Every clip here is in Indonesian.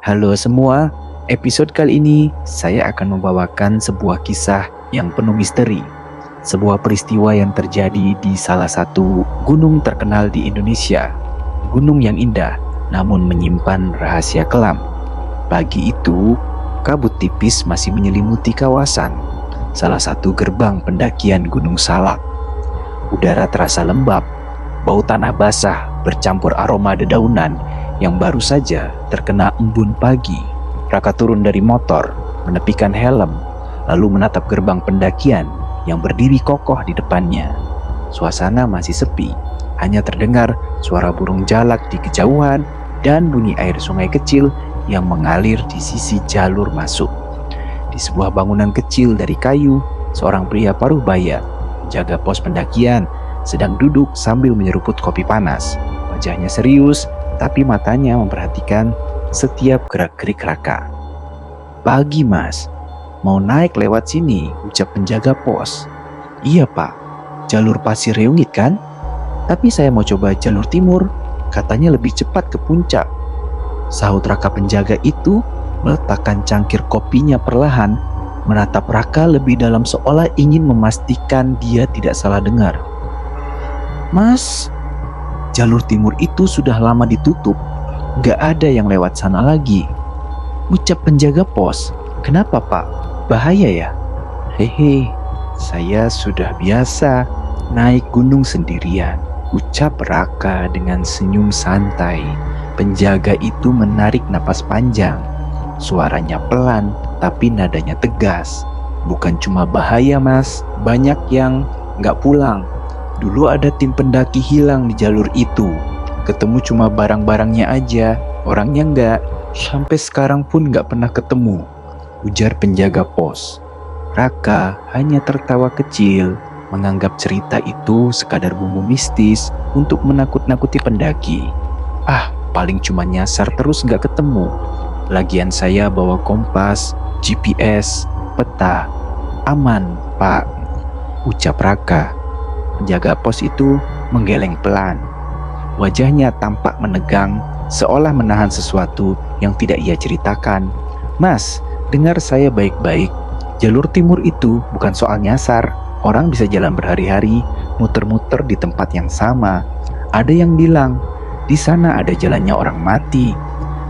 Halo semua, episode kali ini saya akan membawakan sebuah kisah yang penuh misteri. Sebuah peristiwa yang terjadi di salah satu gunung terkenal di Indonesia. Gunung yang indah, namun menyimpan rahasia kelam. Pagi itu, kabut tipis masih menyelimuti kawasan. Salah satu gerbang pendakian Gunung Salak. Udara terasa lembab, bau tanah basah bercampur aroma dedaunan yang baru saja terkena embun pagi. Raka turun dari motor, menepikan helm, lalu menatap gerbang pendakian yang berdiri kokoh di depannya. Suasana masih sepi, hanya terdengar suara burung jalak di kejauhan dan bunyi air sungai kecil yang mengalir di sisi jalur masuk. Di sebuah bangunan kecil dari kayu, seorang pria paruh baya, jaga pos pendakian, sedang duduk sambil menyeruput kopi panas. Wajahnya serius, tapi matanya memperhatikan setiap gerak-gerik Raka. "Pagi mas, mau naik lewat sini," ucap penjaga pos. "Iya pak, jalur pasir Reungit kan? Tapi saya mau coba jalur timur, katanya lebih cepat ke puncak," sahut Raka. Penjaga itu meletakkan cangkir kopinya perlahan, menatap Raka lebih dalam seolah ingin memastikan dia tidak salah dengar. "Mas, jalur timur itu sudah lama ditutup, gak ada yang lewat sana lagi," ucap penjaga pos. "Kenapa pak? Bahaya ya?" "Hehe, saya sudah biasa naik gunung sendirian," ucap Raka dengan senyum santai. Penjaga itu menarik napas panjang. Suaranya pelan, tapi nadanya tegas. "Bukan cuma bahaya mas, banyak yang gak pulang. Dulu ada tim pendaki hilang di jalur itu. Ketemu cuma barang-barangnya aja, orangnya enggak. Sampai sekarang pun gak pernah ketemu," ujar penjaga pos. Raka hanya tertawa kecil, menganggap cerita itu sekadar bumbu mistis untuk menakut-nakuti pendaki. "Ah, paling cuma nyasar terus gak ketemu. Lagian saya bawa kompas, GPS, peta. Aman, pak," ucap Raka. Penjaga pos itu menggeleng pelan. Wajahnya tampak menegang, seolah menahan sesuatu yang tidak ia ceritakan. "Mas, dengar saya baik-baik. Jalur timur itu bukan soal nyasar. Orang bisa jalan berhari-hari, muter-muter di tempat yang sama. Ada yang bilang, di sana ada jalannya orang mati.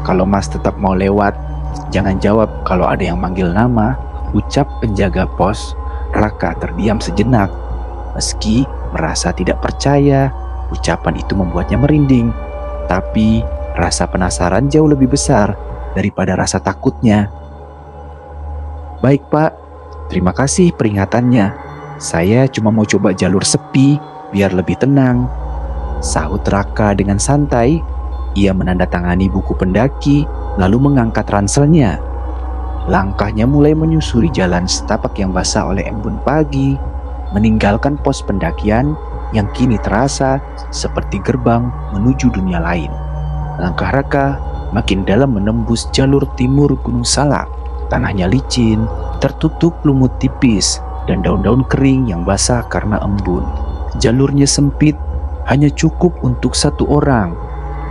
Kalau mas tetap mau lewat, jangan jawab kalau ada yang manggil nama," ucap penjaga pos. Raka terdiam sejenak. Meski merasa tidak percaya, ucapan itu membuatnya merinding. Tapi rasa penasaran jauh lebih besar daripada rasa takutnya. "Baik pak, terima kasih peringatannya. Saya cuma mau coba jalur sepi biar lebih tenang," sahut Raka dengan santai. Ia menandatangani buku pendaki, lalu mengangkat ranselnya. Langkahnya mulai menyusuri jalan setapak yang basah oleh embun pagi, meninggalkan pos pendakian yang kini terasa seperti gerbang menuju dunia lain. Langkah Raka makin dalam menembus jalur timur Gunung Salak. Tanahnya licin, tertutup lumut tipis dan daun-daun kering yang basah karena embun. Jalurnya sempit, hanya cukup untuk satu orang,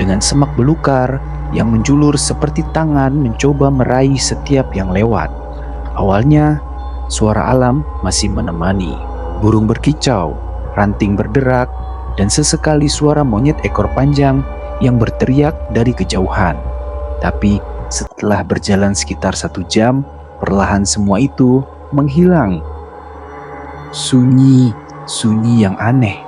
dengan semak belukar yang menjulur seperti tangan mencoba meraih setiap yang lewat. Awalnya, suara alam masih menemani. Burung berkicau, ranting berderak, dan sesekali suara monyet ekor panjang yang berteriak dari kejauhan. Tapi setelah berjalan sekitar 1 jam, perlahan semua itu menghilang. Sunyi yang aneh.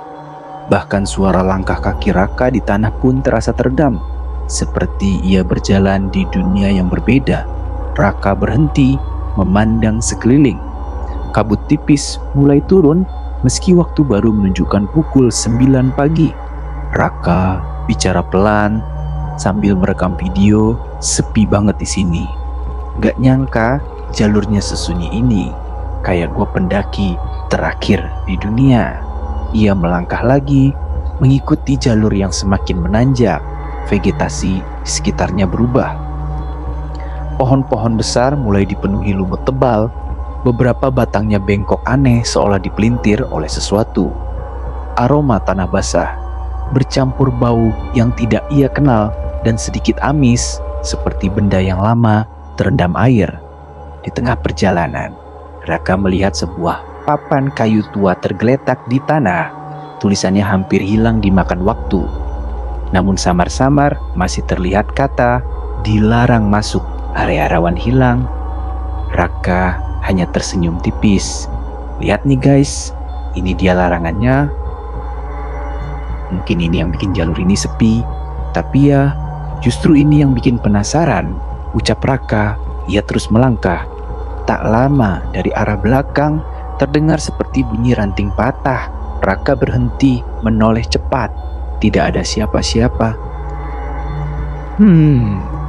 Bahkan suara langkah kaki Raka di tanah pun terasa teredam, seperti ia berjalan di dunia yang berbeda. Raka berhenti, memandang sekeliling. Kabut tipis mulai turun meski waktu baru menunjukkan pukul 9 pagi. Raka bicara pelan sambil merekam video. "Sepi banget di sini. Gak nyangka jalurnya sesunyi ini. Kayak gua pendaki terakhir di dunia." Ia melangkah lagi, mengikuti jalur yang semakin menanjak. Vegetasi sekitarnya berubah. Pohon-pohon besar mulai dipenuhi lumut tebal. Beberapa batangnya bengkok aneh seolah dipelintir oleh sesuatu. Aroma tanah basah bercampur bau yang tidak ia kenal dan sedikit amis seperti benda yang lama terendam air. Di tengah perjalanan, Raka melihat sebuah papan kayu tua tergeletak di tanah. Tulisannya hampir hilang dimakan waktu. Namun samar-samar masih terlihat kata dilarang masuk, area rawan hilang. Raka hanya tersenyum tipis. Lihat nih guys, ini dia larangannya. Mungkin ini yang bikin jalur ini sepi, tapi ya justru ini yang bikin penasaran, ucap Raka. Ia terus melangkah. Tak lama dari arah belakang terdengar seperti bunyi ranting patah. Raka berhenti, menoleh cepat. Tidak ada siapa-siapa.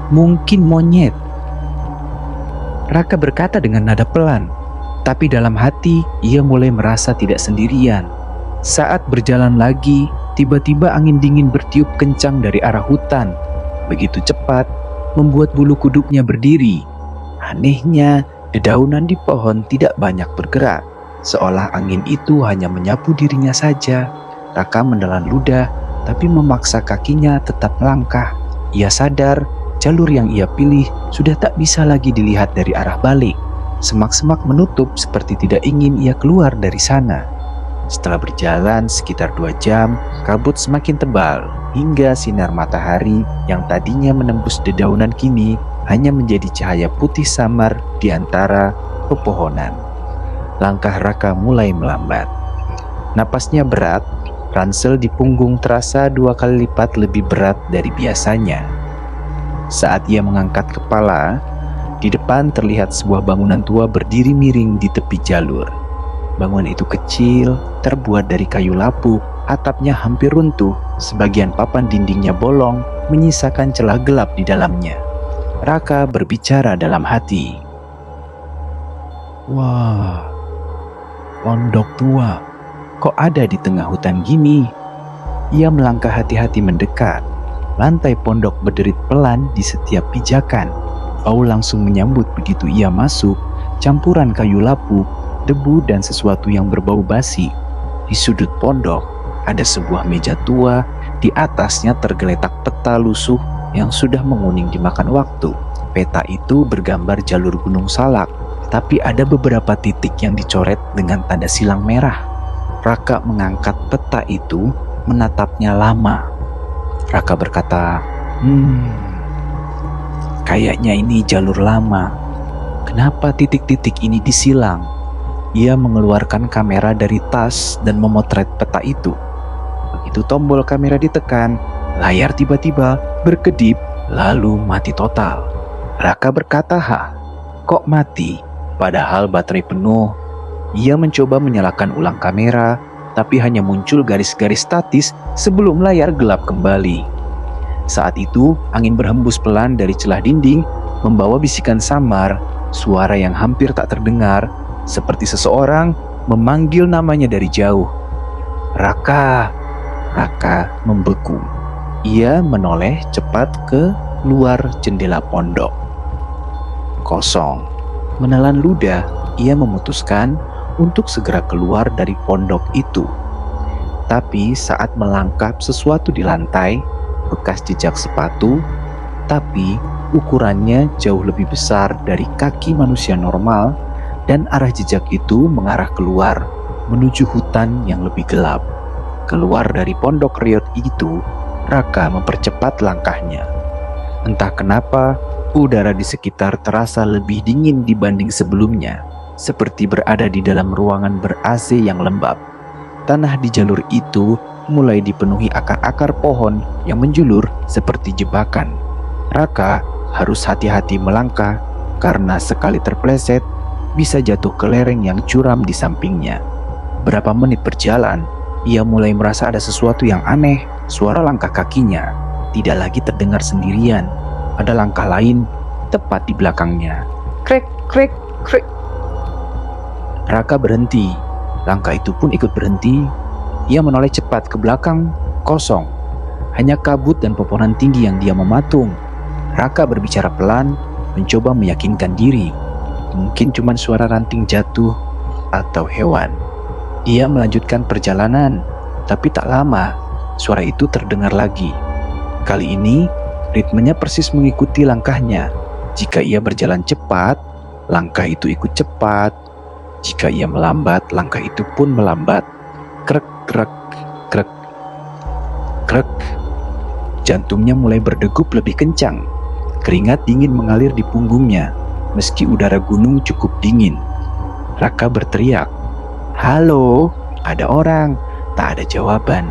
Mungkin monyet, Raka berkata dengan nada pelan. Tapi dalam hati ia mulai merasa tidak sendirian. Saat berjalan lagi, tiba-tiba angin dingin bertiup kencang dari arah hutan. Begitu cepat, membuat bulu kuduknya berdiri. Anehnya, dedaunan di pohon tidak banyak bergerak, seolah angin itu hanya menyapu dirinya saja. Raka menelan ludah, tapi memaksa kakinya tetap melangkah. Ia sadar jalur yang ia pilih sudah tak bisa lagi dilihat dari arah balik. Semak-semak menutup seperti tidak ingin ia keluar dari sana. Setelah berjalan sekitar 2 jam, kabut semakin tebal hingga sinar matahari yang tadinya menembus dedaunan kini hanya menjadi cahaya putih samar di antara pepohonan. Langkah Raka mulai melambat. Napasnya berat, ransel di punggung terasa 2 kali lipat lebih berat dari biasanya. Saat ia mengangkat kepala, di depan terlihat sebuah bangunan tua berdiri miring di tepi jalur. Bangunan itu kecil, terbuat dari kayu lapuk, atapnya hampir runtuh, sebagian papan dindingnya bolong, menyisakan celah gelap di dalamnya. Raka berbicara dalam hati. Wah, pondok tua, kok ada di tengah hutan gini? Ia melangkah hati-hati mendekat. Lantai pondok berderit pelan di setiap pijakan. Bau langsung menyambut begitu ia masuk, campuran kayu lapuk, debu dan sesuatu yang berbau basi. Di sudut pondok ada sebuah meja tua, di atasnya tergeletak peta lusuh yang sudah menguning dimakan waktu. Peta itu bergambar jalur Gunung Salak, tapi ada beberapa titik yang dicoret dengan tanda silang merah. Raka mengangkat peta itu, menatapnya lama. Raka berkata, kayaknya ini jalur lama. Kenapa titik-titik ini disilang? Ia mengeluarkan kamera dari tas dan memotret peta itu. Begitu tombol kamera ditekan, layar tiba-tiba berkedip lalu mati total. Raka berkata, kok mati? Padahal baterai penuh. Ia mencoba menyalakan ulang kamera, tapi hanya muncul garis-garis statis sebelum layar gelap kembali. Saat itu, angin berhembus pelan dari celah dinding, membawa bisikan samar, suara yang hampir tak terdengar, seperti seseorang memanggil namanya dari jauh. Raka. Raka membeku. Ia menoleh cepat ke luar jendela pondok. Kosong. Menelan ludah, ia memutuskan untuk segera keluar dari pondok itu. Tapi saat melangkap sesuatu di lantai, bekas jejak sepatu, tapi ukurannya jauh lebih besar dari kaki manusia normal, dan arah jejak itu mengarah keluar, menuju hutan yang lebih gelap. Keluar dari pondok reot itu, Raka mempercepat langkahnya. Entah kenapa, udara di sekitar terasa lebih dingin dibanding sebelumnya, seperti berada di dalam ruangan ber-AC yang lembab. Tanah di jalur itu mulai dipenuhi akar-akar pohon yang menjulur seperti jebakan. Raka harus hati-hati melangkah karena sekali terpleset bisa jatuh ke lereng yang curam di sampingnya. Berapa menit berjalan, ia mulai merasa ada sesuatu yang aneh. Suara langkah kakinya tidak lagi terdengar sendirian. Ada langkah lain tepat di belakangnya. Krek, krek, krek. Raka berhenti. Langkah itu pun ikut berhenti. Ia menoleh cepat ke belakang, kosong. Hanya kabut dan pepohonan tinggi yang dia mematung. Raka berbicara pelan, mencoba meyakinkan diri. Mungkin cuma suara ranting jatuh atau hewan. Ia melanjutkan perjalanan, tapi tak lama suara itu terdengar lagi. Kali ini Ritmenya persis mengikuti langkahnya. Jika ia berjalan cepat, langkah itu ikut cepat. Jika ia melambat, langkah itu pun melambat. Krek, krek, krek, krek. Jantungnya mulai berdegup lebih kencang. Keringat dingin mengalir di punggungnya, meski udara gunung cukup dingin. Raka berteriak, "Halo, ada orang." Tak ada jawaban,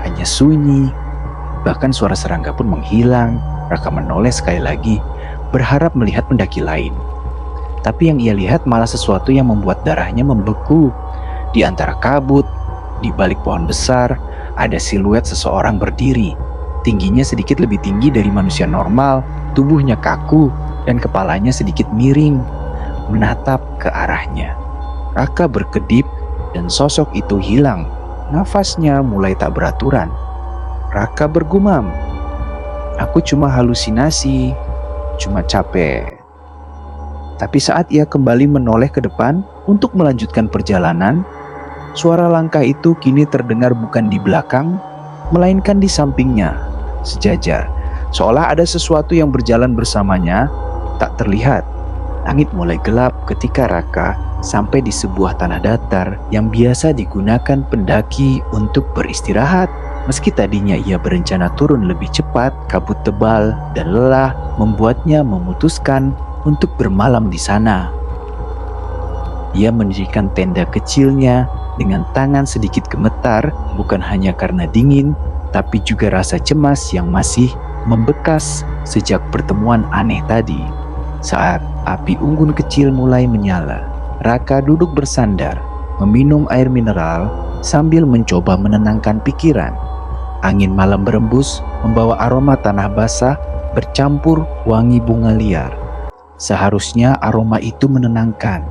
hanya sunyi. Bahkan suara serangga pun menghilang. Raka menoleh sekali lagi, berharap melihat pendaki lain. Tapi yang ia lihat malah sesuatu yang membuat darahnya membeku. Di antara kabut, di balik pohon besar, ada siluet seseorang berdiri. Tingginya sedikit lebih tinggi dari manusia normal, tubuhnya kaku, dan kepalanya sedikit miring, menatap ke arahnya. Raka berkedip, dan sosok itu hilang. Nafasnya mulai tak beraturan. Raka bergumam, "Aku cuma halusinasi, cuma capek." Tapi saat ia kembali menoleh ke depan untuk melanjutkan perjalanan, suara langkah itu kini terdengar bukan di belakang, melainkan di sampingnya, sejajar. Seolah ada sesuatu yang berjalan bersamanya, tak terlihat. Langit mulai gelap ketika Raka sampai di sebuah tanah datar yang biasa digunakan pendaki untuk beristirahat. Meski tadinya ia berencana turun lebih cepat, kabut tebal dan lelah membuatnya memutuskan untuk bermalam di sana. Ia mendirikan tenda kecilnya dengan tangan sedikit gemetar, bukan hanya karena dingin, tapi juga rasa cemas yang masih membekas sejak pertemuan aneh tadi. Saat api unggun kecil mulai menyala, Raka duduk bersandar, meminum air mineral sambil mencoba menenangkan pikiran. Angin malam berembus, membawa aroma tanah basah bercampur wangi bunga liar. Seharusnya aroma itu menenangkan.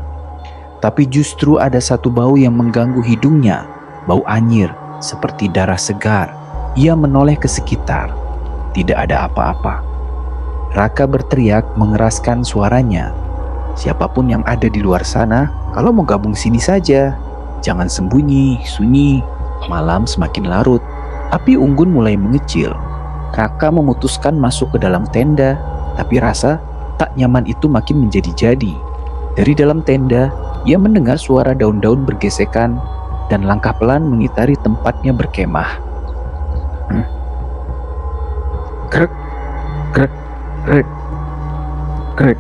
Tapi justru ada satu bau yang mengganggu hidungnya, bau anyir, seperti darah segar. Ia menoleh ke sekitar. Tidak ada apa-apa. Raka berteriak mengeraskan suaranya. "Siapapun yang ada di luar sana, kalau mau gabung sini saja. Jangan sembunyi, sunyi." Malam semakin larut. Api unggun mulai mengecil. Raka memutuskan masuk ke dalam tenda, tapi rasa tak nyaman itu makin menjadi-jadi. Dari dalam tenda, ia mendengar suara daun-daun bergesekan dan langkah pelan mengitari tempatnya berkemah. Krek, krek, krek, krek.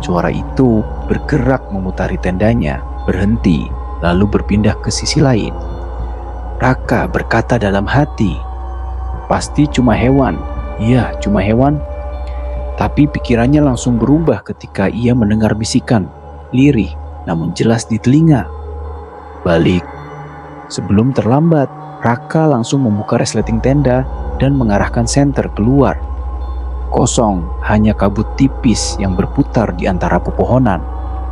Suara itu bergerak memutari tendanya, berhenti, lalu berpindah ke sisi lain. Raka berkata dalam hati, "Pasti cuma hewan." Iya, cuma hewan. Tapi pikirannya langsung berubah ketika ia mendengar bisikan, lirih namun jelas di telinga. "Balik." Sebelum terlambat, Raka langsung membuka resleting tenda dan mengarahkan senter keluar. Kosong, hanya kabut tipis yang berputar di antara pepohonan.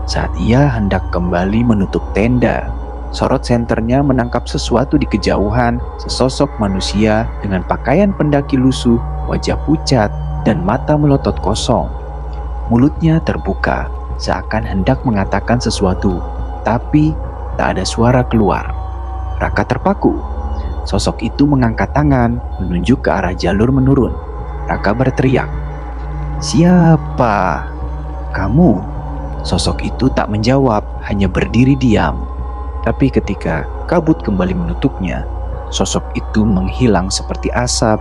Saat ia hendak kembali menutup tenda, sorot senternya menangkap sesuatu di kejauhan, sesosok manusia dengan pakaian pendaki lusuh, wajah pucat, dan mata melotot kosong. Mulutnya terbuka, seakan hendak mengatakan sesuatu, tapi tak ada suara keluar. Raka terpaku. Sosok itu mengangkat tangan, menunjuk ke arah jalur menurun. Raka berteriak, "Siapa? Kamu?" Sosok itu tak menjawab, hanya berdiri diam. Tapi ketika kabut kembali menutupnya, sosok itu menghilang seperti asap.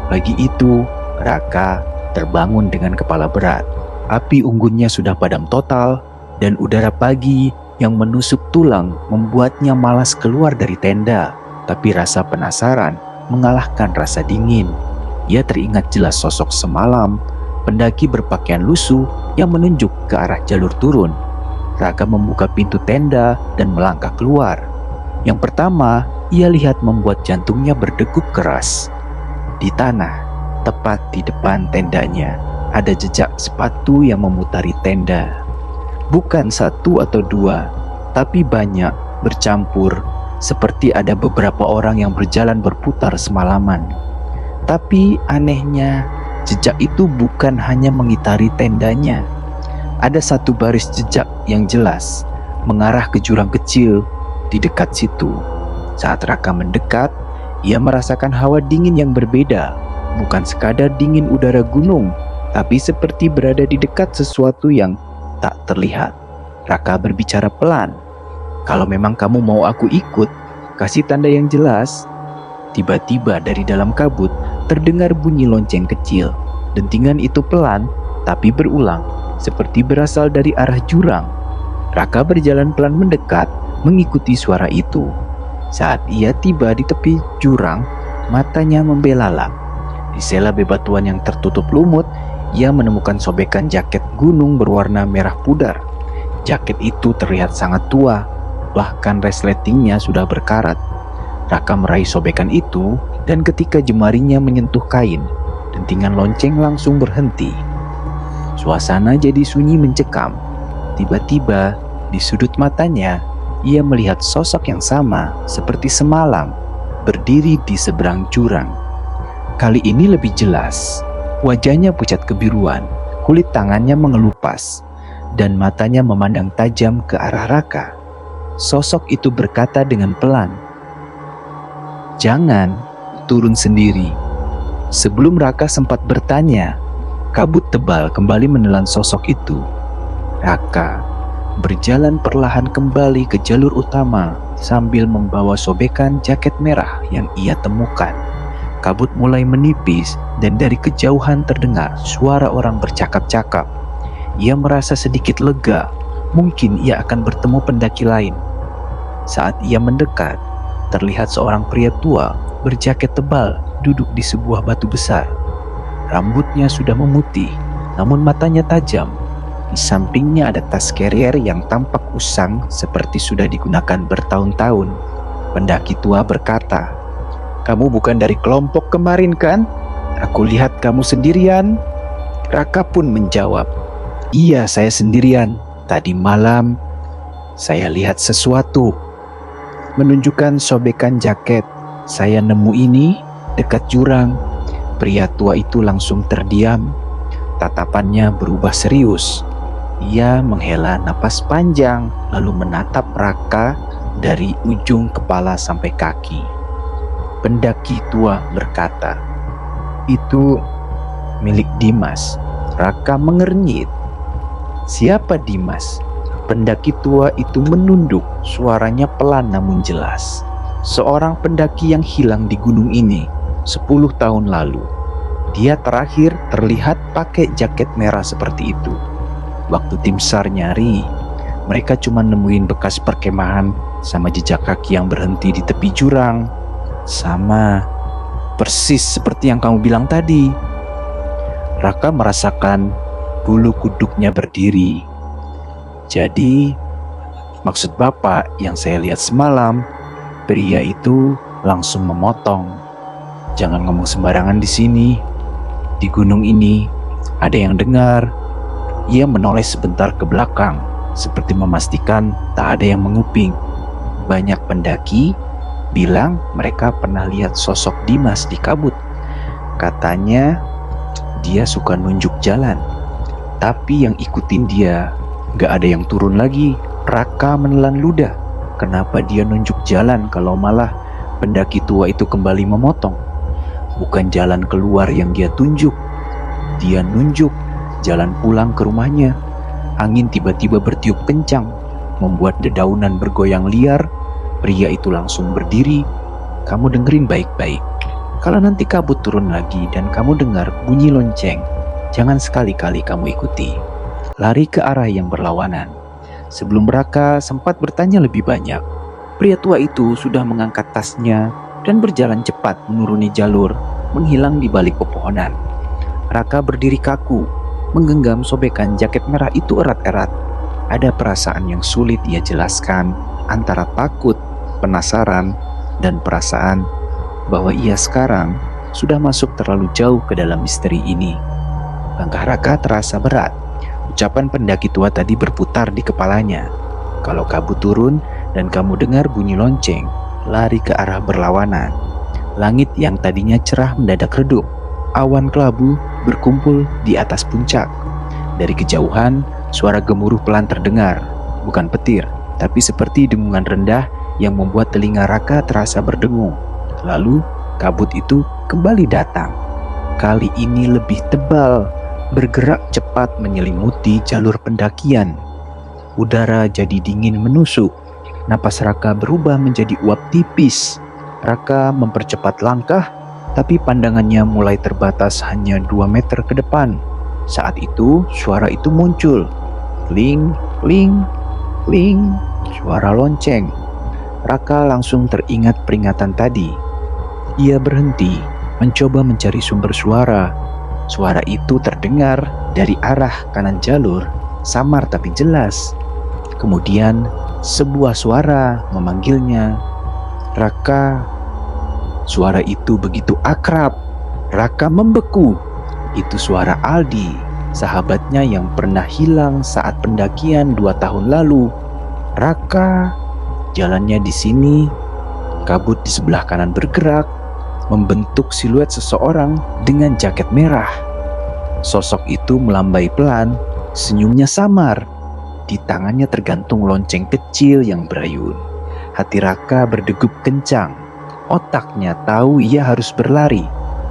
Pagi itu, Raka terbangun dengan kepala berat. Api unggunnya sudah padam total, dan udara pagi yang menusuk tulang membuatnya malas keluar dari tenda. Tapi rasa penasaran mengalahkan rasa dingin. Ia teringat jelas sosok semalam, pendaki berpakaian lusuh yang menunjuk ke arah jalur turun. Raka membuka pintu tenda dan melangkah keluar. Yang pertama, ia lihat membuat jantungnya berdegup keras. Di tanah, tepat di depan tendanya, ada jejak sepatu yang memutari tenda. Bukan satu atau dua, tapi banyak, bercampur, seperti ada beberapa orang yang berjalan berputar semalaman. Tapi anehnya, jejak itu bukan hanya mengitari tendanya. Ada satu baris jejak yang jelas mengarah ke jurang kecil di dekat situ. Saat Raka mendekat, ia merasakan hawa dingin yang berbeda. bukan sekadar dingin udara gunung, tapi seperti berada di dekat sesuatu yang tak terlihat. Raka berbicara pelan. "Kalau memang kamu mau aku ikut, kasih tanda yang jelas." Tiba-tiba dari dalam kabut terdengar bunyi lonceng kecil. Dentingan itu pelan tapi berulang, seperti berasal dari arah jurang. Raka berjalan pelan mendekat, mengikuti suara itu. Saat ia tiba di tepi jurang, matanya membelalak. Di sela bebatuan yang tertutup lumut, ia menemukan sobekan jaket gunung berwarna merah pudar. Jaket itu terlihat sangat tua, bahkan resletingnya sudah berkarat. Raka meraih sobekan itu, dan ketika jemarinya menyentuh kain, dentingan lonceng langsung berhenti. Suasana jadi sunyi mencekam. Tiba-tiba, di sudut matanya, ia melihat sosok yang sama seperti semalam, berdiri di seberang jurang. Kali ini lebih jelas. Wajahnya pucat kebiruan, kulit tangannya mengelupas, dan matanya memandang tajam ke arah Raka. Sosok itu berkata dengan pelan, "Jangan turun sendiri." Sebelum Raka sempat bertanya, kabut tebal kembali menelan sosok itu. Raka berjalan perlahan kembali ke jalur utama sambil membawa sobekan jaket merah yang ia temukan. Kabut mulai menipis dan dari kejauhan terdengar suara orang bercakap-cakap. Ia merasa sedikit lega, mungkin ia akan bertemu pendaki lain. Saat ia mendekat, terlihat seorang pria tua berjaket tebal duduk di sebuah batu besar. Rambutnya sudah memutih, namun matanya tajam. Di sampingnya ada tas carrier yang tampak usang seperti sudah digunakan bertahun-tahun. Pendaki tua berkata, "Kamu bukan dari kelompok kemarin kan? Aku lihat kamu sendirian." Raka pun menjawab, "Iya, saya sendirian. Tadi malam saya lihat sesuatu." Menunjukkan sobekan jaket, "Saya nemu ini dekat jurang." Pria tua itu langsung terdiam. Tatapannya berubah serius. Ia menghela napas panjang lalu menatap Raka dari ujung kepala sampai kaki. Pendaki tua berkata, "Itu milik Dimas." Raka mengernyit. "Siapa Dimas?" Pendaki tua itu menunduk, suaranya pelan namun jelas. "Seorang pendaki yang hilang di gunung ini 10 tahun lalu. Dia terakhir terlihat pakai jaket merah seperti itu. Waktu tim SAR nyari, mereka cuma nemuin bekas perkemahan sama jejak kaki yang berhenti di tepi jurang. Sama persis seperti yang kamu bilang tadi." Raka merasakan bulu kuduknya berdiri. "Jadi, maksud Bapak yang saya lihat semalam," pria itu langsung memotong, "jangan ngomong sembarangan di sini. Di gunung ini ada yang dengar." Ia menoleh sebentar ke belakang, seperti memastikan tak ada yang menguping. Banyak pendaki bilang mereka pernah lihat sosok Dimas di kabut. Katanya dia suka nunjuk jalan, tapi yang ikutin dia gak ada yang turun lagi. Raka menelan ludah. Kenapa dia nunjuk jalan kalau malah pendaki tua itu kembali memotong? Bukan jalan keluar yang dia tunjuk. Dia nunjuk jalan pulang ke rumahnya. Angin tiba-tiba bertiup kencang, membuat dedaunan bergoyang liar. Pria itu langsung berdiri. "Kamu dengerin baik-baik. Kalau nanti kabut turun lagi dan kamu dengar bunyi lonceng, jangan sekali-kali kamu ikuti. Lari ke arah yang berlawanan." Sebelum Raka sempat bertanya lebih banyak, pria tua itu sudah mengangkat tasnya dan berjalan cepat menuruni jalur, menghilang di balik pepohonan. Raka berdiri kaku, menggenggam sobekan jaket merah itu erat-erat. Ada perasaan yang sulit ia jelaskan, antara takut, penasaran, dan perasaan bahwa ia sekarang sudah masuk terlalu jauh ke dalam misteri ini. Langkah Raka terasa berat. Ucapan pendaki tua tadi berputar di kepalanya. Kalau kabut turun dan kamu dengar bunyi lonceng, lari ke arah berlawanan. Langit yang tadinya cerah mendadak redup. Awan kelabu berkumpul di atas puncak. Dari kejauhan, suara gemuruh pelan terdengar. Bukan petir, tapi seperti dengungan rendah yang membuat telinga Raka terasa berdengung. Lalu, kabut itu kembali datang. kali ini lebih tebal, bergerak cepat menyelimuti jalur pendakian. Udara jadi dingin menusuk. Napas Raka berubah menjadi uap tipis. Raka mempercepat langkah, tapi pandangannya mulai terbatas hanya 2 meter ke depan. Saat itu, suara itu muncul. Kling, kling, kling, suara lonceng. Raka langsung teringat peringatan tadi. Ia berhenti, mencoba mencari sumber suara. Suara itu terdengar dari arah kanan jalur, samar tapi jelas. Kemudian sebuah suara memanggilnya, "Raka." Suara itu begitu akrab, Raka membeku. Itu suara Aldi, sahabatnya yang pernah hilang saat pendakian 2 tahun lalu. "Raka." Jalannya di sini, kabut di sebelah kanan bergerak, membentuk siluet seseorang dengan jaket merah. Sosok itu melambai pelan, senyumnya samar. Di tangannya tergantung lonceng kecil yang berayun. Hati Raka berdegup kencang. Otaknya tahu ia harus berlari,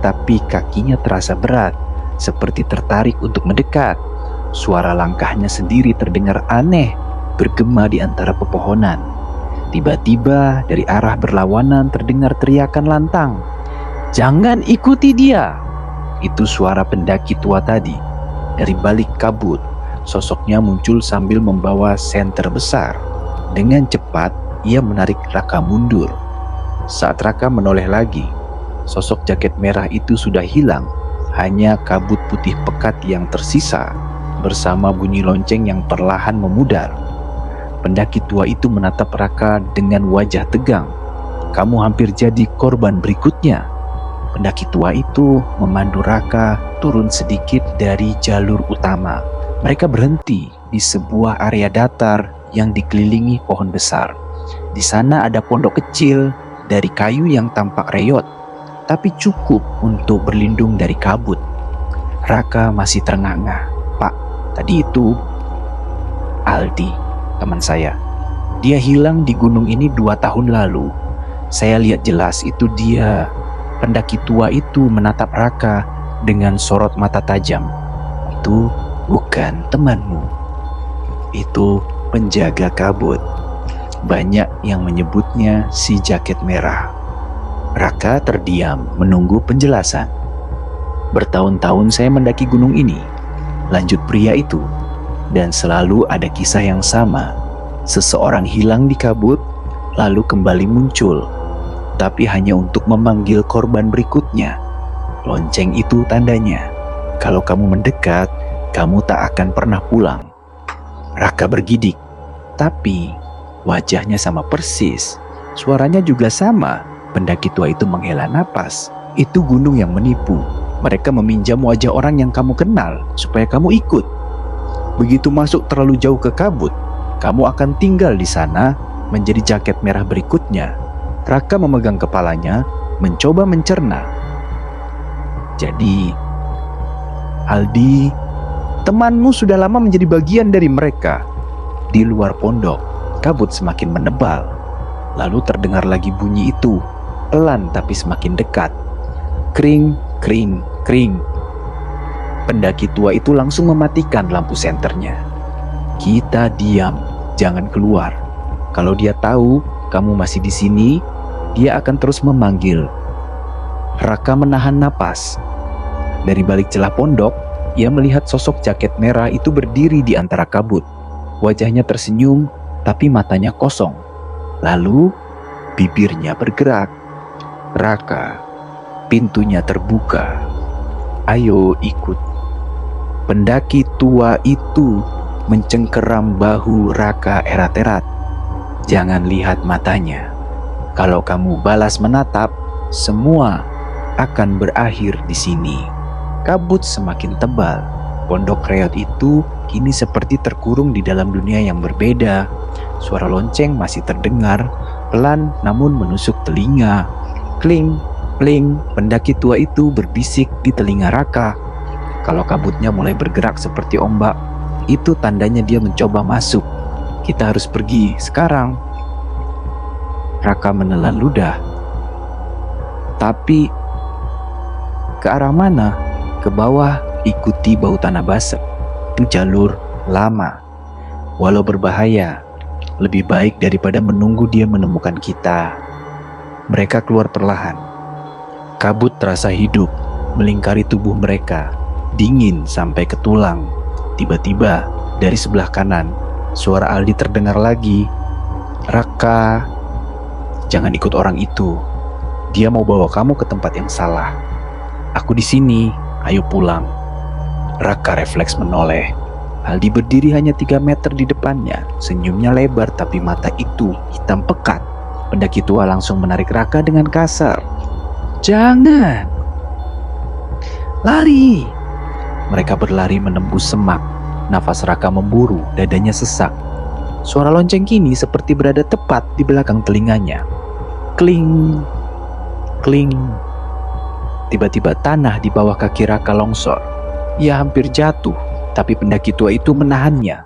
tapi kakinya terasa berat, seperti tertarik untuk mendekat. Suara langkahnya sendiri terdengar aneh, bergema di antara pepohonan. Tiba-tiba dari arah berlawanan terdengar teriakan lantang, "Jangan ikuti dia!" Itu suara pendaki tua tadi. Dari balik kabut, sosoknya muncul sambil membawa senter besar. Dengan cepat, ia menarik Raka mundur. Saat Raka menoleh lagi, sosok jaket merah itu sudah hilang. Hanya kabut putih pekat yang tersisa, bersama bunyi lonceng yang perlahan memudar. Pendaki tua itu menatap Raka dengan wajah tegang. "Kamu hampir jadi korban berikutnya." Pendaki tua itu memandu Raka turun sedikit dari jalur utama. Mereka berhenti di sebuah area datar yang dikelilingi pohon besar. Di sana ada pondok kecil dari kayu yang tampak reyot, tapi cukup untuk berlindung dari kabut. Raka masih terengah-engah. "Pak, tadi itu Aldi, teman saya. Dia hilang di gunung ini 2 tahun lalu. Saya lihat jelas itu dia." Pendaki tua itu menatap Raka dengan sorot mata tajam. "Itu bukan temanmu. Itu penjaga kabut. Banyak yang menyebutnya si jaket merah." Raka terdiam menunggu penjelasan. "Bertahun-tahun saya mendaki gunung ini," lanjut pria itu, "dan selalu ada kisah yang sama. Seseorang hilang di kabut, lalu kembali muncul, tapi hanya untuk memanggil korban berikutnya. Lonceng itu tandanya. Kalau kamu mendekat, kamu tak akan pernah pulang." Raka bergidik, tapi wajahnya sama persis. Suaranya juga sama. Pendaki tua itu menghela napas. "Itu gunung yang menipu. Mereka meminjam wajah orang yang kamu kenal supaya kamu ikut. Begitu masuk terlalu jauh ke kabut, kamu akan tinggal di sana menjadi jaket merah berikutnya." Raka memegang kepalanya, mencoba mencerna. "Jadi, Aldi, temanmu sudah lama menjadi bagian dari mereka." Di luar pondok, kabut semakin menebal. Lalu terdengar lagi bunyi itu, pelan tapi semakin dekat. Kring, kring, kring. Pendaki tua itu langsung mematikan lampu senternya. "Kita diam, jangan keluar. Kalau dia tahu kamu masih di sini, dia akan terus memanggil." Raka menahan napas. Dari balik celah pondok, ia melihat sosok jaket merah itu berdiri di antara kabut. Wajahnya tersenyum, tapi matanya kosong. Lalu, bibirnya bergerak. "Raka, pintunya terbuka. Ayo ikut." Pendaki tua itu mencengkeram bahu Raka erat-erat. "Jangan lihat matanya. Kalau kamu balas menatap, semua akan berakhir di sini." Kabut semakin tebal. Pondok reot itu kini seperti terkurung di dalam dunia yang berbeda. Suara lonceng masih terdengar, pelan namun menusuk telinga. Kling, kling, pendaki tua itu berbisik di telinga Raka. Kalau kabutnya mulai bergerak seperti ombak, itu tandanya dia mencoba masuk. "Kita harus pergi sekarang." Raka menelan ludah. Tapi Ke arah mana? Ke bawah, ikuti bau tanah basah. Jalur lama. Walau berbahaya, lebih baik daripada menunggu dia menemukan kita. Mereka keluar perlahan. Kabut terasa hidup, melingkari tubuh mereka, dingin sampai ke tulang. Tiba-tiba, dari sebelah kanan, suara Aldi terdengar lagi. Raka, jangan ikut orang itu. Dia mau bawa kamu ke tempat yang salah. Aku di sini, ayo pulang. Raka refleks menoleh. Aldi berdiri hanya 3 meter di depannya. Senyumnya lebar tapi mata itu hitam pekat. Pendaki tua langsung menarik Raka dengan kasar. Jangan! Lari! Mereka berlari menembus semak. Nafas Raka memburu, dadanya sesak. Suara lonceng kini seperti berada tepat di belakang telinganya. Kling! Kling! Tiba-tiba tanah di bawah kaki Raka longsor. Ia hampir jatuh, tapi pendaki tua itu menahannya.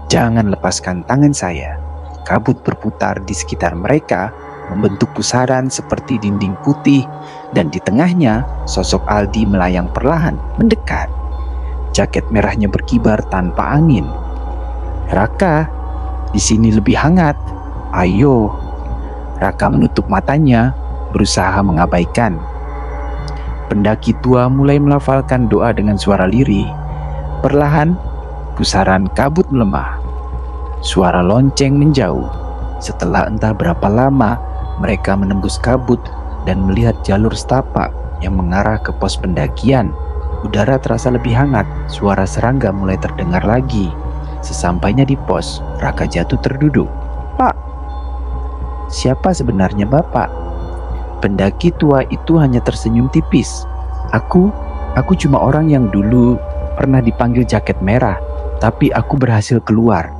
Jangan lepaskan tangan saya. Kabut berputar di sekitar mereka, membentuk pusaran seperti dinding putih, dan di tengahnya sosok Aldi melayang perlahan mendekat. Jaket merahnya berkibar tanpa angin. Raka, di sini lebih hangat. Ayo. Raka menutup matanya, berusaha mengabaikan. Pendaki tua mulai melafalkan doa dengan suara lirih. Perlahan, pusaran kabut melemah. Suara lonceng menjauh. Setelah entah berapa lama, mereka menembus kabut dan melihat jalur setapak yang mengarah ke pos pendakian. Udara terasa lebih hangat, suara serangga mulai terdengar lagi. Sesampainya di pos, Raka jatuh terduduk. Pak, siapa sebenarnya Bapak? Pendaki tua itu hanya tersenyum tipis. Aku cuma orang yang dulu pernah dipanggil jaket merah, tapi aku berhasil keluar.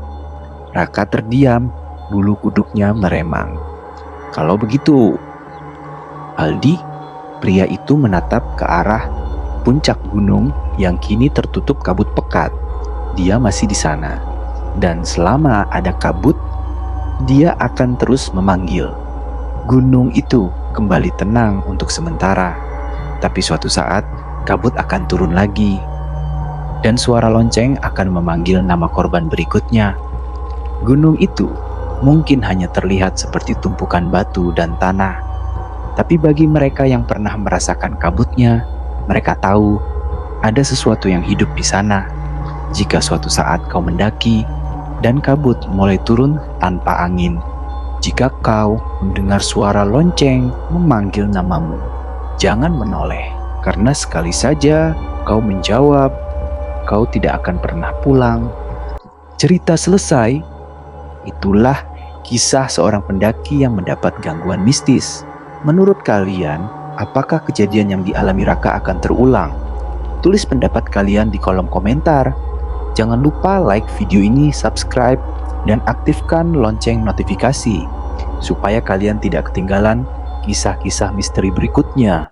Raka terdiam, bulu kuduknya meremang. Kalau begitu, Aldi, pria itu menatap ke arah puncak gunung yang kini tertutup kabut pekat. Dia masih di sana, dan selama ada kabut, dia akan terus memanggil. Gunung itu kembali tenang untuk sementara, tapi suatu saat kabut akan turun lagi, dan suara lonceng akan memanggil nama korban berikutnya. Gunung itu mungkin hanya terlihat seperti tumpukan batu dan tanah, tapi bagi mereka yang pernah merasakan kabutnya, mereka tahu ada sesuatu yang hidup di sana. Jika suatu saat kau mendaki dan kabut mulai turun tanpa angin, jika kau mendengar suara lonceng memanggil namamu, jangan menoleh, karena sekali saja kau menjawab, kau tidak akan pernah pulang. Cerita selesai. Itulah kisah seorang pendaki yang mendapat gangguan mistis. Menurut kalian, apakah kejadian yang dialami Raka akan terulang? Tulis pendapat kalian di kolom komentar. Jangan lupa like video ini, subscribe, dan aktifkan lonceng notifikasi supaya kalian tidak ketinggalan kisah-kisah misteri berikutnya.